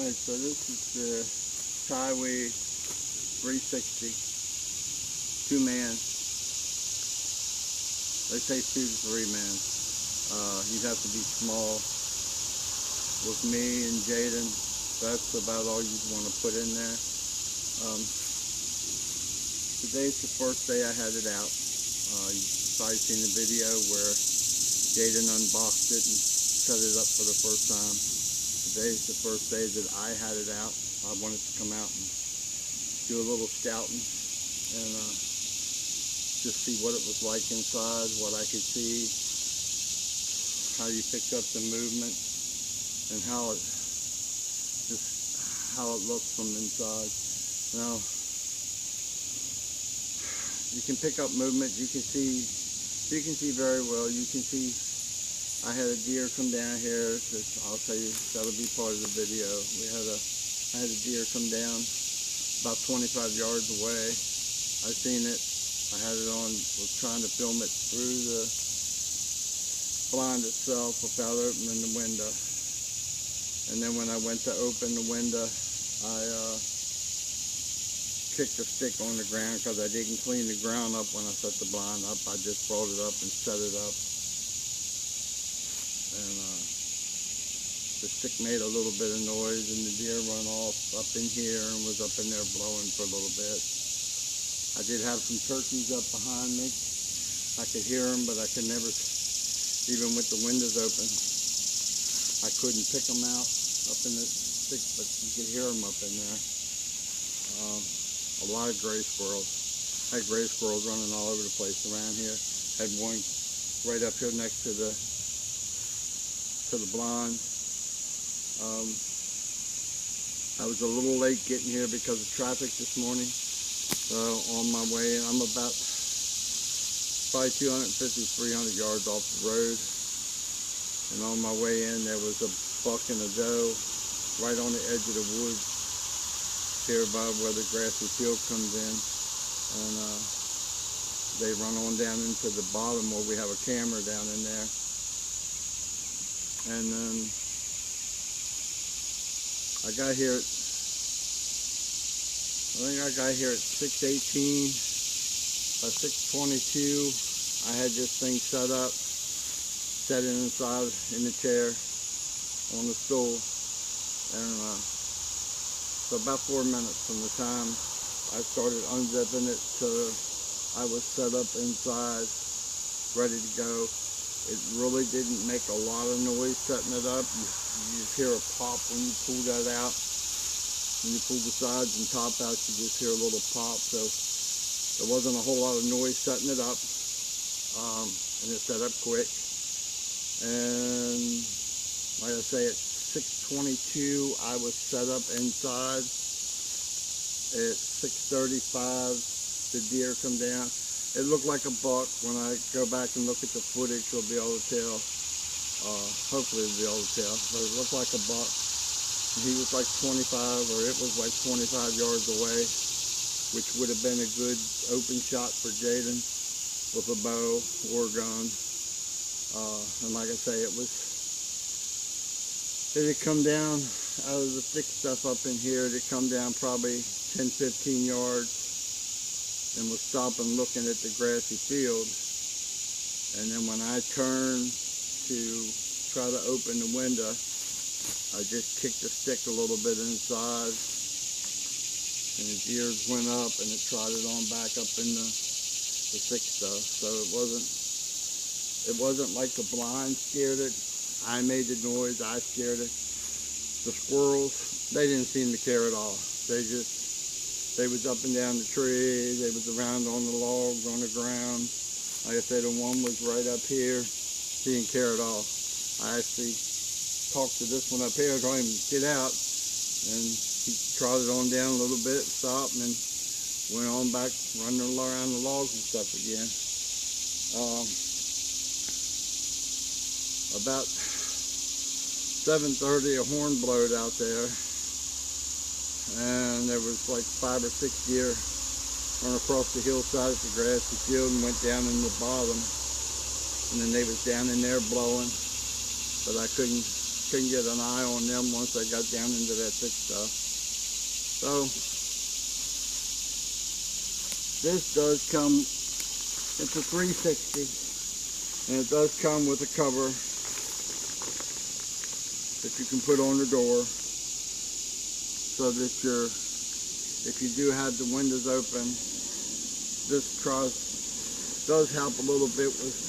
Alright, so this is the Tidewe 360 two-man. They say 2 to 3 man. You'd have to be small. With me and Jayden, that's about all you'd want to put in there. Today's the first day I had it out. You've probably seen the video where Jayden unboxed it and set it up for the first time. Today's the first day that I had it out. I wanted to come out and do a little scouting and just see what it was like inside, what I could see, how you picked up the movement, and how it looks from inside. Now, you can pick up movement. You can see very well. You can see I had a deer come down here. I'll tell you, that'll be part of the video. I had a deer come down about 25 yards away. I seen it. I had it on, was trying to film it through the blind itself without opening the window. And then when I went to open the window, I kicked the stick on the ground because I didn't clean the ground up when I set the blind up. I just brought it up and set it up. And the stick made a little bit of noise, and the deer run off up in here and was up in there blowing for a little bit. I did have some turkeys up behind me. I could hear them, but I could never, even with the windows open, I couldn't pick them out up in the stick, but you could hear them up in there. A lot of gray squirrels. I had gray squirrels running all over the place around here. Had one right up here next to the blind. I was a little late getting here because of traffic this morning. So on my way, I'm about probably 250, 300 yards off the road. And on my way in, there was a buck and a doe right on the edge of the woods here by where the grassy field comes in. And they run on down into the bottom where we have a camera down in there. And then I got here at, I got here at 6:18. By 6:22, I had this thing set up, set it inside in the chair on the stool, and so about 4 minutes from the time I started unzipping it to I was set up inside, ready to go. It really didn't make a lot of noise setting it up. You just hear a pop when you pull that out. When you pull the sides and top out, you just hear a little pop. So there wasn't a whole lot of noise setting it up. And it set up quick. And like I say, at 6:22, I was set up inside. At 6:35, the deer come down. It looked like a buck. When I go back and look at the footage, you'll be able to tell. Hopefully you'll be able to tell. But it looked like a buck. He was like 25, or it was like 25 yards away, which would have been a good open shot for Jayden with a bow or a gun. And like I say, it had come down out of the thick stuff up in here. It had come down probably 10, 15 yards and was stopping looking at the grassy field. And then when I turned to try to open the window, I just kicked the stick a little bit inside, and his ears went up, and it trotted on back up in the thick stuff. So it wasn't like the blind scared it. I made the noise. I scared it. The squirrels, they didn't seem to care at all. They was up and down the tree. They was around on the logs, on the ground. Like I said, the one was right up here. He didn't care at all. I actually talked to this one up here, told him to get out, and he trotted on down a little bit, stopped, and then went on back running around the logs and stuff again. About 7:30, a horn blowed out there, and there was like 5 or 6 deer run across the hillside at the grassy field and went down in the bottom, and then they was down in there blowing, but I couldn't couldn't get an eye on them once I got down into that thick stuff. So this does come, it's a 360, and it does come with a cover that you can put on the door, so that if you do have the windows open, this truss does help a little bit with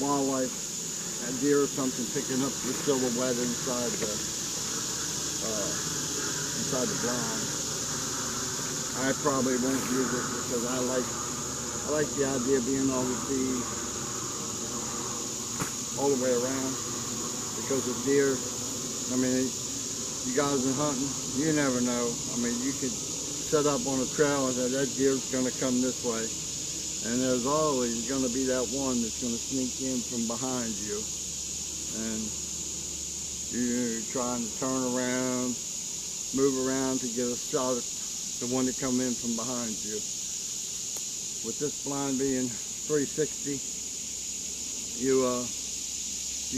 wildlife, a deer or something picking up the silhouette inside the blind. I probably won't use it because I like the idea of being able to see all the way around. Because of deer, I mean, you guys are hunting, you never know. I mean, you could set up on a trail and that deer's going to come this way. And there's always going to be that one that's going to sneak in from behind you. And you're trying to turn around, move around to get a shot at the one that come in from behind you. With this blind being 360, you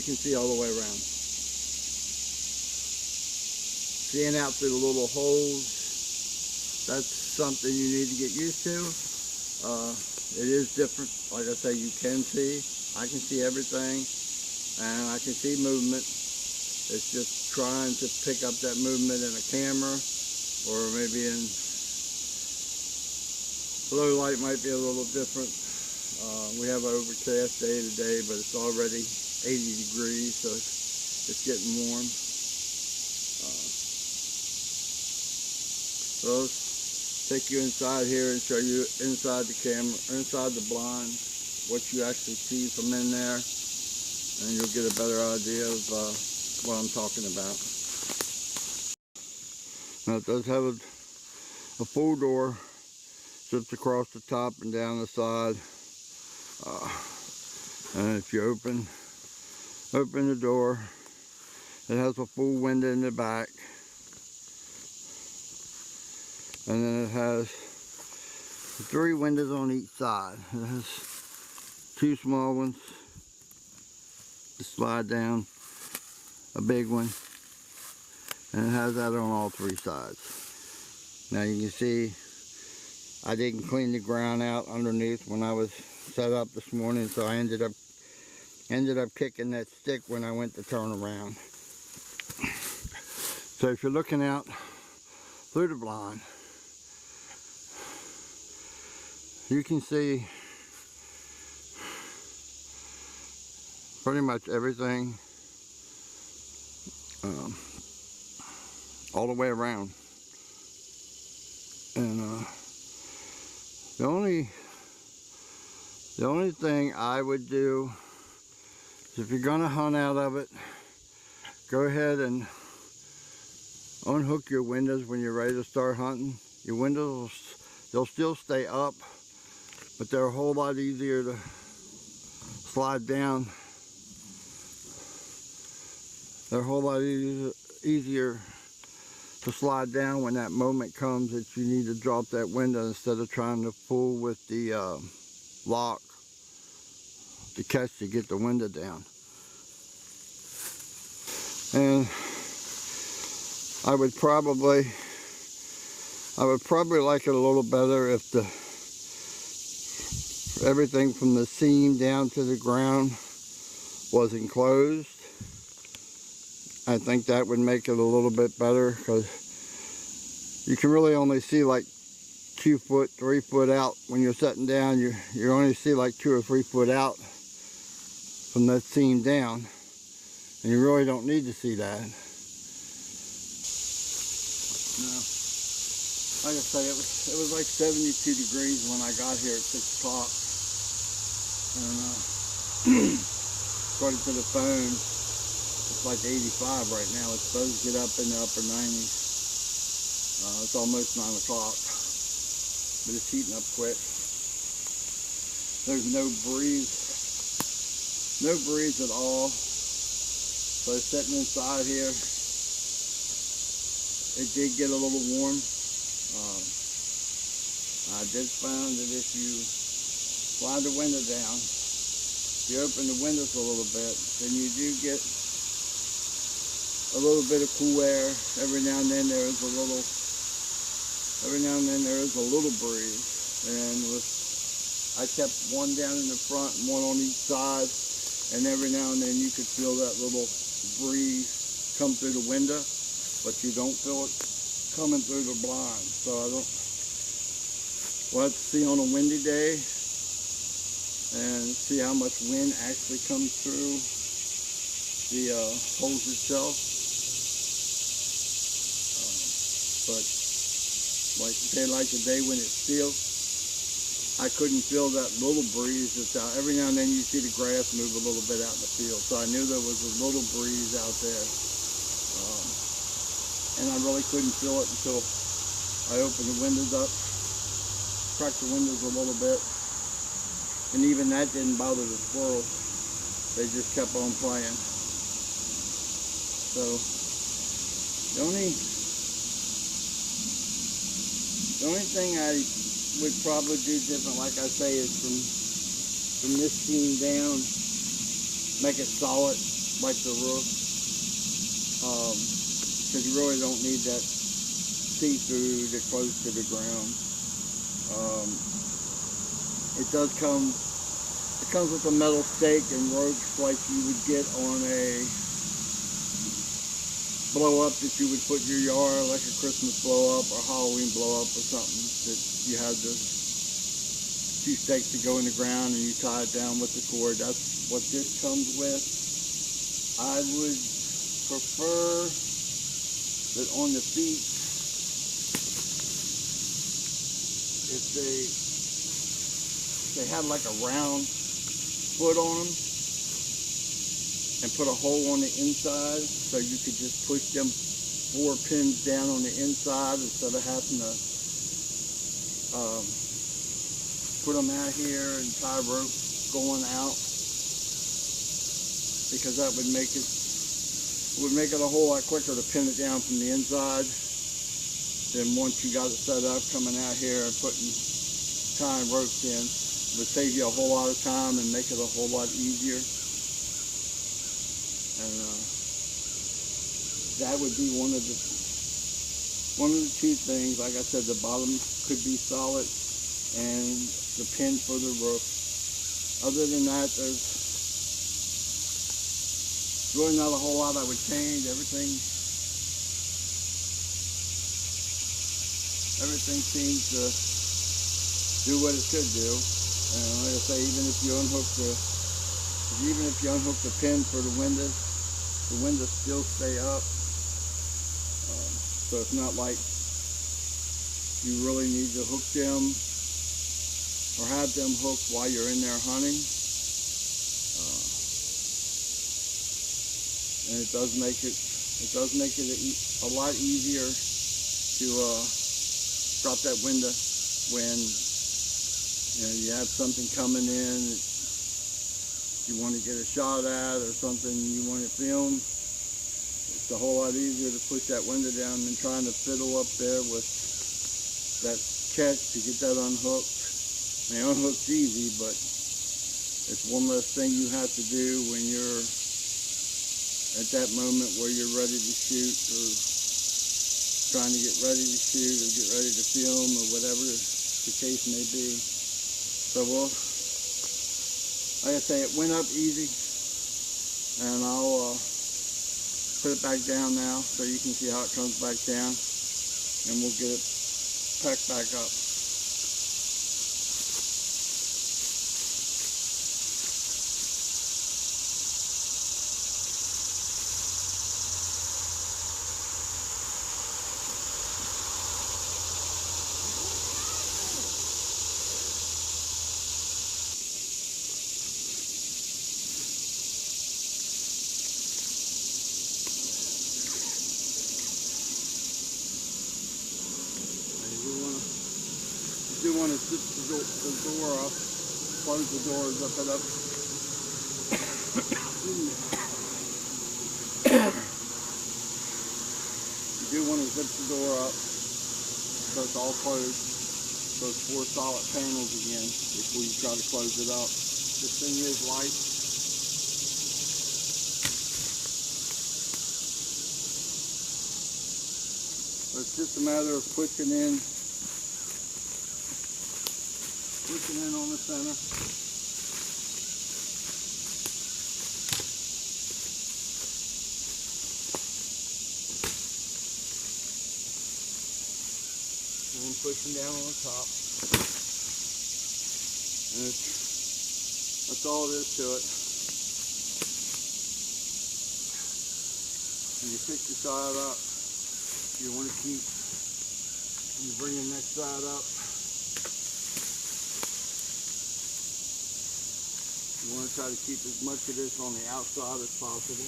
can see all the way around. Seeing out through the little holes, that's something you need to get used to. It is different. Like I say, you can see. I can see everything, and I can see movement. It's just trying to pick up that movement in a camera, or maybe in low light might be a little different. We have an overcast day today, but it's already 80 degrees, so it's getting warm. So let's take you inside here and show you inside the camera, inside the blind, what you actually see from in there, and you'll get a better idea of what I'm talking about. Now it does have a full door, zips across the top and down the side, and if you open the door, it has a full window in the back, and then it has 3 windows on each side. It has 2 small ones to slide down, a big one, and it has that on all 3 sides. Now you can see I didn't clean the ground out underneath when I was set up this morning, so I ended up kicking that stick when I went to turn around. So if you're looking out through the blind, you can see pretty much everything all the way around. And the only thing I would do is, if you're gonna hunt out of it, go ahead and unhook your windows when you're ready to start hunting. Your windows, they'll still stay up, but they're a whole lot easier to slide down. They're a whole lot easier to slide down when that moment comes that you need to drop that window, instead of trying to pull with the lock to catch to get the window down. And I would probably like it a little better if everything from the seam down to the ground was enclosed. I think that would make it a little bit better, because you can really only see like 2 foot, 3 foot out when you're sitting down. You only see like 2 or 3 foot out from that seam down, and you really don't need to see that. No, like I say, it was like 72 degrees when I got here at 6 o'clock, and according to the phone, it's like 85 right now. It's supposed to get up in the upper 90s. It's almost 9 o'clock, but it's heating up quick. There's no breeze at all. So sitting inside here, it did get a little warm. I did find that if you slide the window down if you open the windows a little bit, then you do get a little bit of cool air. Every now and then there is a little breeze. And I kept one down in the front and one on each side, and every now and then you could feel that little breeze come through the window, but you don't feel it coming through the blind. So we'll have to see on a windy day and see how much wind actually comes through the hose itself. But like the day when it's still, I couldn't feel that little breeze that's out. Every now and then you see the grass move a little bit out in the field, so I knew there was a little breeze out there. And I really couldn't feel it until I opened the windows up, cracked the windows a little bit, and even that didn't bother the squirrels. They just kept on playing. So the only thing I would probably do different, like I say, is from this scene down, make it solid like the roof, because you really don't need that see-through that close to the ground. It comes with a metal stake and ropes like you would get on a blow up that you would put in your yard, like a Christmas blow up or Halloween blow up or something, that you have the two stakes to go in the ground and you tie it down with the cord. That's what this comes with. I would prefer that on the feet, if they had like a round foot on them, and put a hole on the inside, so you could just push them 4 pins down on the inside instead of having to put them out here and tie ropes going out, because that would make it a whole lot quicker to pin it down from the inside than once you got it set up coming out here and tying ropes in. It would save you a whole lot of time and make it a whole lot easier. And that would be one of the two things. Like I said, the bottom could be solid and the pin for the roof. Other than that, there's really not a whole lot I would change. Everything seems to do what it should do. And like I say, even if you unhook the pin for the windows still stay up. So it's not like you really need to hook them or have them hooked while you're in there hunting. And it does make it a lot easier to drop that window when you have something coming in that you want to get a shot at, or something you want to film. It's a whole lot easier to push that window down than trying to fiddle up there with that catch to get that unhooked. I mean, unhook's easy, but it's one less thing you have to do when you're at that moment where you're ready to shoot, or trying to get ready to shoot, or get ready to film, or whatever the case may be. So like I say, it went up easy, and I'll put it back down now so you can see how it comes back down, and we'll get it packed back up. You do want to zip the door up, close the door, zip it up. You do want to zip the door up so it's all closed, so it's 4 solid panels again before you try to close it up. This thing is light. It's just a matter of pushing in on the center. And then pushing down on the top. And that's all there is to it. When you pick your side up, you want to keep, when you bring the next side up, you want to try to keep as much of this on the outside as possible.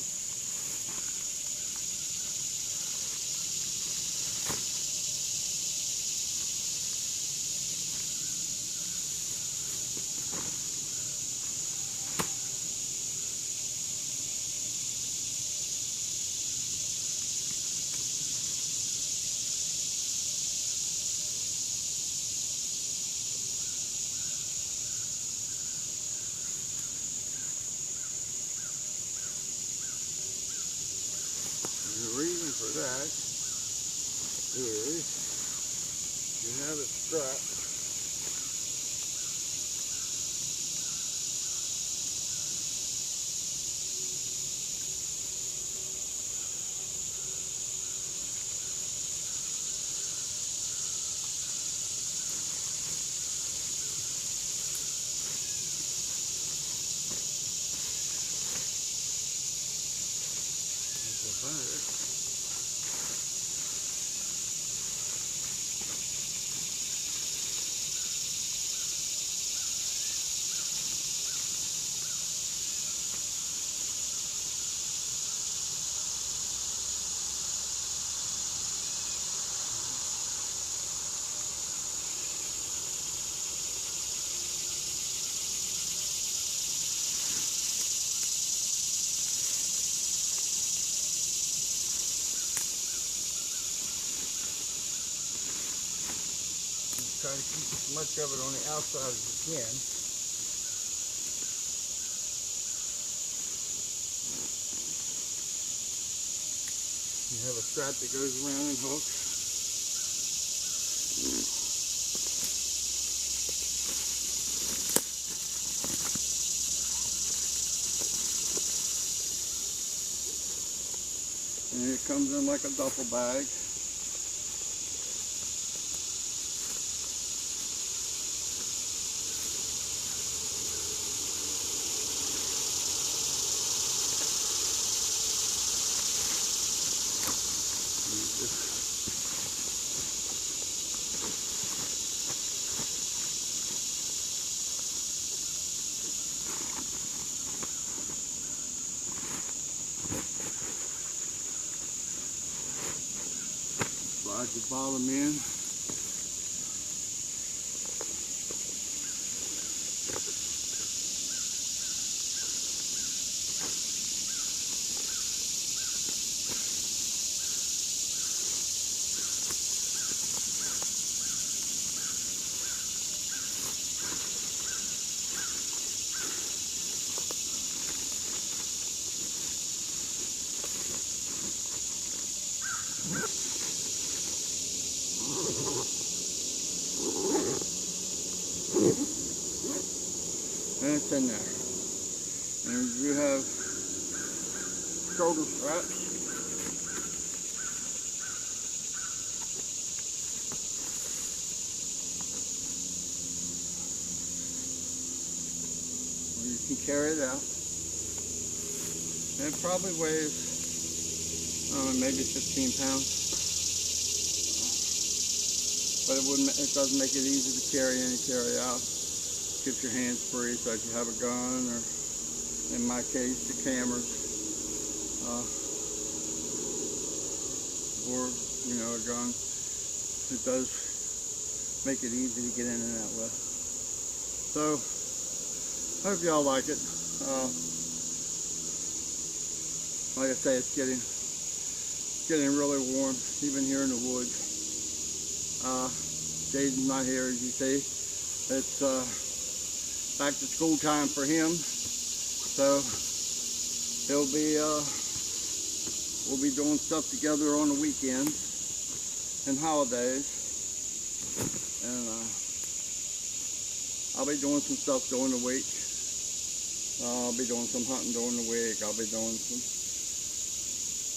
The reason for that is you have a strap try to keep as much of it on the outside as you can. You have a strap that goes around and hooks. And it comes in like a duffel bag. Slide your bottom in. And it's in there. And you have shoulder straps. Where you can carry it out. And it probably weighs maybe 15 pounds. But it doesn't make it easy to carry in and carry out. Keeps your hands free, so if you have a gun, or in my case, the cameras, or a gun, it does make it easy to get in and out with. So, I hope y'all like it. Like I say, it's getting really warm, even here in the woods. Jayden's not here, as you see. It's back to school time for him, so we'll be doing stuff together on the weekends. and holidays. And I'll be doing some stuff during the week. I'll be doing some hunting during the week. I'll be doing some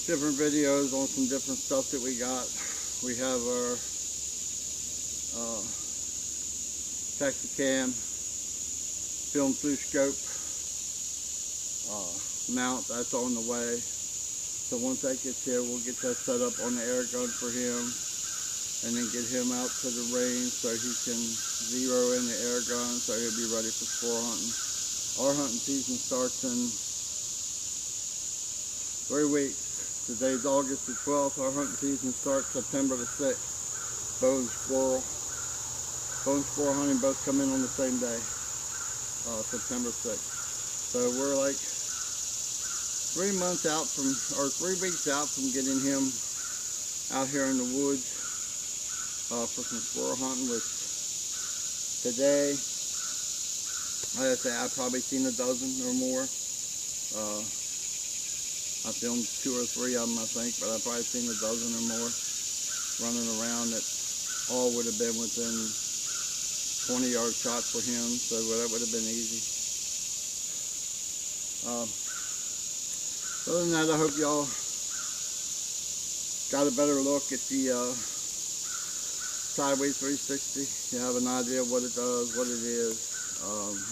different videos on some different stuff that we got. We have our Trailcam film through scope mount. That's on the way. So once that gets here, we'll get that set up on the air gun for him, and then get him out to the range so he can zero in the air gun so he'll be ready for squirrel hunting. Our hunting season starts in 3 weeks. Today's August the 12th. Our hunting season starts September the 6th. Bow and squirrel hunting both come in on the same day, September 6th. So we're like 3 months out from, or 3 weeks out from getting him out here in the woods for some squirrel hunting. With today, like I say, I've probably seen a dozen or more. I filmed 2 or 3 of them, I think, but I've probably seen a dozen or more running around that all would have been within 20-yard shot for him, so that would have been easy. Other than that, I hope y'all got a better look at the Tidewe 360. You have an idea of what it does, what it is,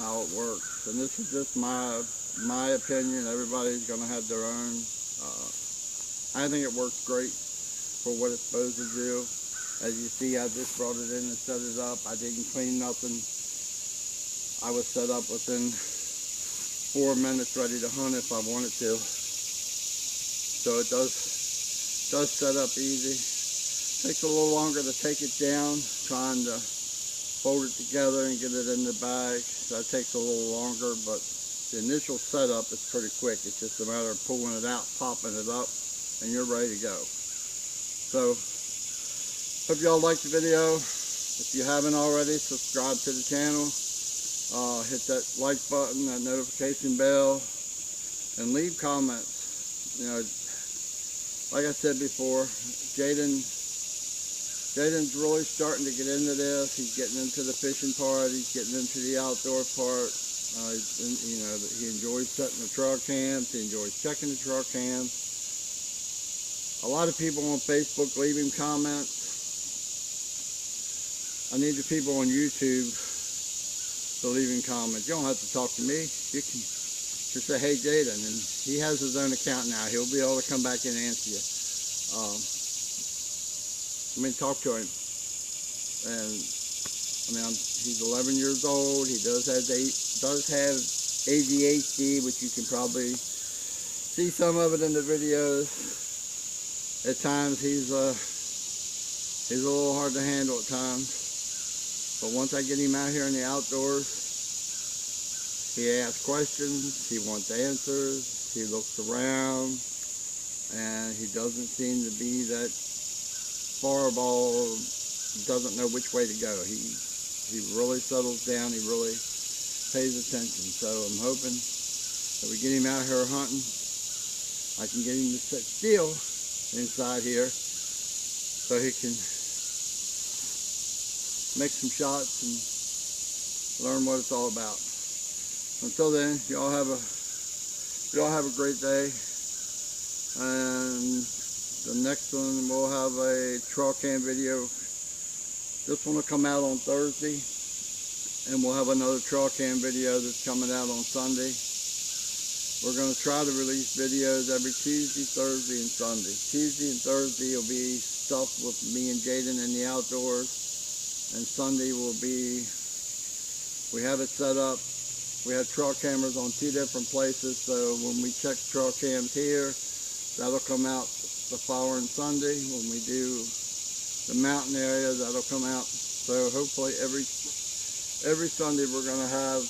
how it works. And this is just my opinion. Everybody's going to have their own. I think it works great for what it's supposed to do. As you see, I just brought it in and set it up. I didn't clean nothing. I was set up within 4 minutes ready to hunt if I wanted to. So it does set up easy. Takes a little longer to take it down, trying to fold it together and get it in the bag. That takes a little longer, but the initial setup is pretty quick. It's just a matter of pulling it out, popping it up, and you're ready to go. So, hope y'all liked the video. If you haven't already, subscribe to the channel. Hit that like button, that notification bell, and leave comments. You know, like I said before, Jayden's really starting to get into this. He's getting into the fishing part. He's getting into the outdoor part. You know, he enjoys setting the trail cams. He enjoys checking the trail cams. A lot of people on Facebook leave him comments. I need the people on YouTube to leave him comments. You don't have to talk to me. You can just say, hey Jayden, and he has his own account now. He'll be able to come back and answer you. Talk to him. And he's 11 years old. He does have ADHD, which you can probably see some of it in the videos. At times he's a little hard to handle at times. But once I get him out here in the outdoors, he asks questions, he wants answers, he looks around, and he doesn't seem to be that fireball, doesn't know which way to go. He really settles down, he really pays attention. So I'm hoping that we get him out here hunting. I can get him to sit still inside here so he can make some shots and learn what it's all about. Until then, y'all have a great day, and the next one we'll have a Trailcam video. This one will come out on Thursday, and we'll have another Trailcam video that's coming out on Sunday. We're going to try to release videos every Tuesday, Thursday, and Sunday. Tuesday and Thursday will be stuff with me and Jayden in the outdoors, and Sunday will be, we have it set up. We have trail cameras on 2 different places, so when we check trail cams here, that'll come out the following Sunday. When we do the mountain area, that'll come out. So hopefully every Sunday we're going to have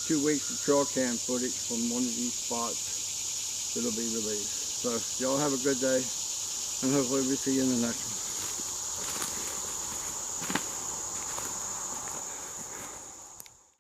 2 weeks of trail cam footage from one of these spots that'll be released. So y'all have a good day, and hopefully we see you in the next one.